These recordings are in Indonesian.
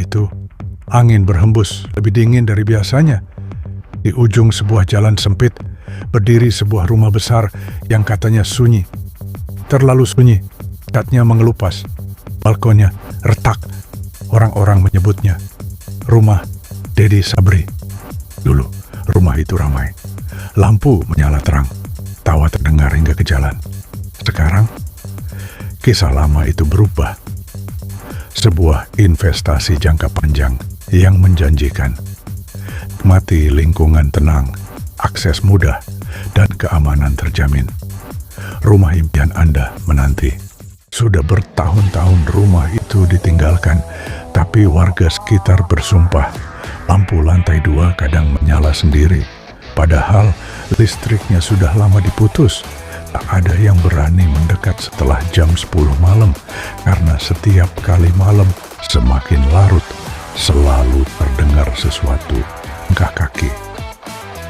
itu, angin berhembus lebih dingin dari biasanya. Di ujung sebuah jalan sempit, berdiri sebuah rumah besar yang katanya sunyi. Terlalu sunyi, catnya mengelupas. Balkonnya retak. Orang-orang menyebutnya rumah Dedi Sabri. Dulu, rumah itu ramai. Lampu menyala terang. Tawa terdengar hingga ke jalan. Sekarang, kisah lama itu berubah. Sebuah investasi jangka panjang yang menjanjikan. Mati lingkungan tenang, akses mudah, dan keamanan terjamin. Rumah impian Anda menanti. Sudah bertahun-tahun rumah itu ditinggalkan, tapi warga sekitar bersumpah lampu lantai 2 kadang menyala sendiri. Padahal listriknya sudah lama diputus. Tak ada yang berani mendekat setelah jam 10 malam, karena setiap kali malam semakin larut, selalu terdengar sesuatu langkah kaki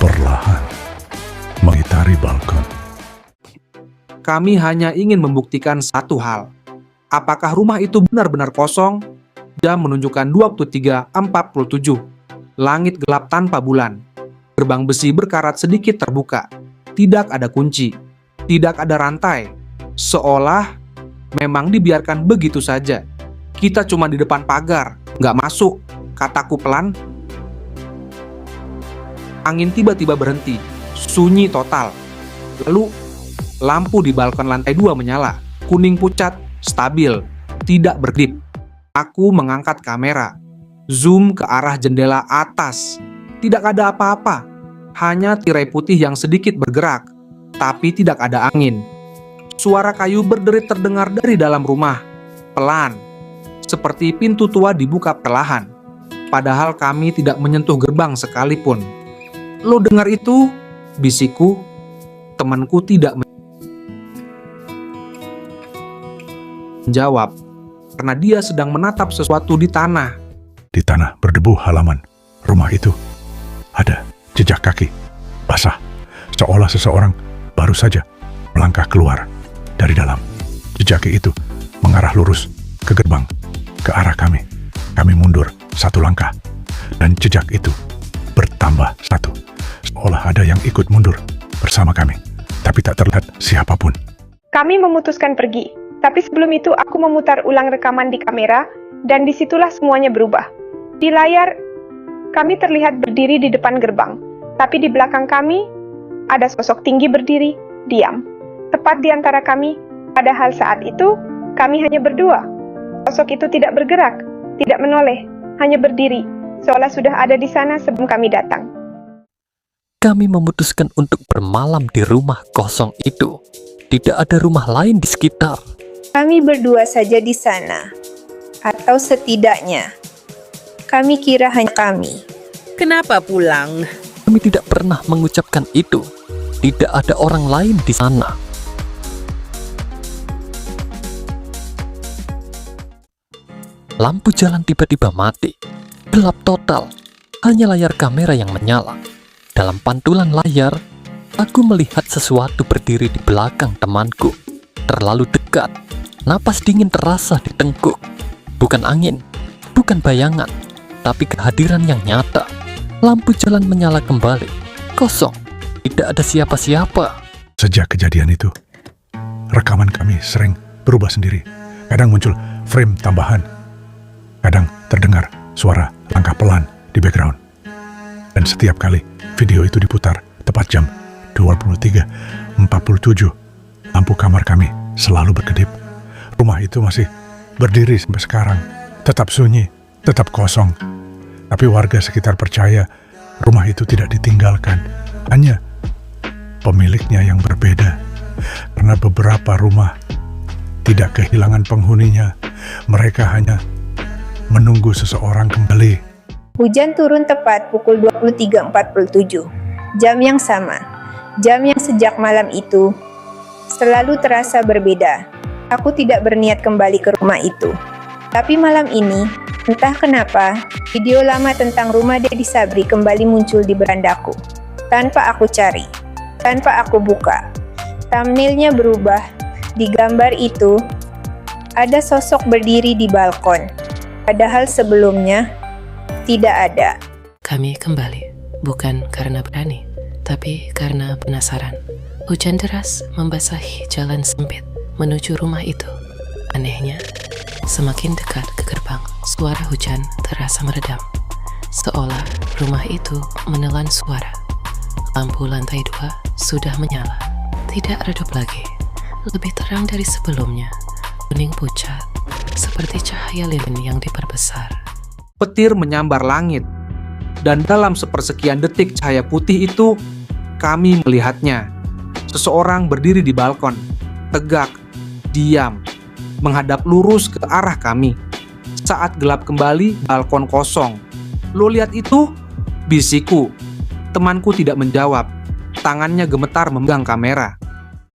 perlahan mengitari balkon. Kami hanya ingin membuktikan satu hal. Apakah rumah itu benar-benar kosong? Jam menunjukkan 23.47. Langit gelap tanpa bulan. Gerbang besi berkarat sedikit terbuka. Tidak ada kunci. Tidak ada rantai. Seolah memang dibiarkan begitu saja. Kita cuma di depan pagar, nggak masuk, kataku pelan. Angin tiba-tiba berhenti. Sunyi total. Lalu lampu di balkon lantai 2 menyala. Kuning pucat, stabil, tidak berkedip. Aku mengangkat kamera. Zoom ke arah jendela atas. Tidak ada apa-apa. Hanya tirai putih yang sedikit bergerak. Tapi tidak ada angin. Suara kayu berderit terdengar dari dalam rumah. Pelan. Seperti pintu tua dibuka perlahan. Padahal kami tidak menyentuh gerbang sekalipun. "Lo dengar itu?" bisikku. Temanku tidak menjawab, karena dia sedang menatap sesuatu di tanah. Di tanah berdebu halaman rumah itu ada jejak kaki basah, seolah seseorang baru saja melangkah keluar dari dalam. Jejak itu mengarah lurus ke gerbang, ke arah kami. Kami mundur 1 langkah, dan jejak itu bertambah 1, seolah ada yang ikut mundur bersama kami, tapi tak terlihat siapapun. Kami memutuskan pergi, tapi sebelum itu aku memutar ulang rekaman di kamera, dan disitulah semuanya berubah. Di layar, kami terlihat berdiri di depan gerbang, tapi di belakang kami ada sosok tinggi berdiri, diam, tepat di antara kami. Padahal saat itu, kami hanya berdua. Sosok itu tidak bergerak, tidak menoleh, hanya berdiri, seolah sudah ada di sana sebelum kami datang. Kami memutuskan untuk bermalam di rumah kosong itu. Tidak ada rumah lain di sekitar. Kami berdua saja di sana. Atau setidaknya, kami kira hanya kami. Kenapa pulang? Kami tidak pernah mengucapkan itu. Tidak ada orang lain di sana. Lampu jalan tiba-tiba mati. Gelap total. Hanya layar kamera yang menyala. Dalam pantulan layar, aku melihat sesuatu berdiri di belakang temanku. Terlalu dekat. Napas dingin terasa di tengkuk. Bukan angin, bukan bayangan, tapi kehadiran yang nyata. Lampu jalan menyala kembali. Kosong. Tidak ada siapa-siapa. Sejak kejadian itu, rekaman kami sering berubah sendiri. Kadang muncul frame tambahan. Kadang terdengar suara langkah pelan di background. Dan setiap kali video itu diputar tepat jam 23.47, lampu kamar kami selalu berkedip. Rumah itu masih berdiri sampai sekarang. Tetap sunyi, tetap kosong. Tapi warga sekitar percaya rumah itu tidak ditinggalkan. Hanya pemiliknya yang berbeda. Karena beberapa rumah tidak kehilangan penghuninya. Mereka hanya menunggu seseorang kembali. Hujan turun tepat pukul 23.47. Jam yang sama. Jam yang sejak malam itu selalu terasa berbeda. Aku tidak berniat kembali ke rumah itu. Tapi malam ini, entah kenapa, video lama tentang rumah Dedi Sabri kembali muncul di berandaku. Tanpa aku cari, tanpa aku buka. Thumbnailnya berubah. Di gambar itu, ada sosok berdiri di balkon. Padahal sebelumnya tidak ada. Kami kembali, bukan karena berani, tapi karena penasaran. Hujan deras membasahi jalan sempit menuju rumah itu. Anehnya, semakin dekat ke gerbang, suara hujan terasa meredam. Seolah rumah itu menelan suara. Lampu lantai 2 sudah menyala. Tidak redup lagi. Lebih terang dari sebelumnya. Kuning pucat, seperti cahaya lilin yang diperbesar. Petir menyambar langit, dan dalam sepersekian detik cahaya putih itu, kami melihatnya. Seseorang berdiri di balkon, tegak, diam, menghadap lurus ke arah kami. Saat gelap kembali, balkon kosong. "Lo lihat itu?" bisiku. Temanku tidak menjawab. Tangannya gemetar memegang kamera.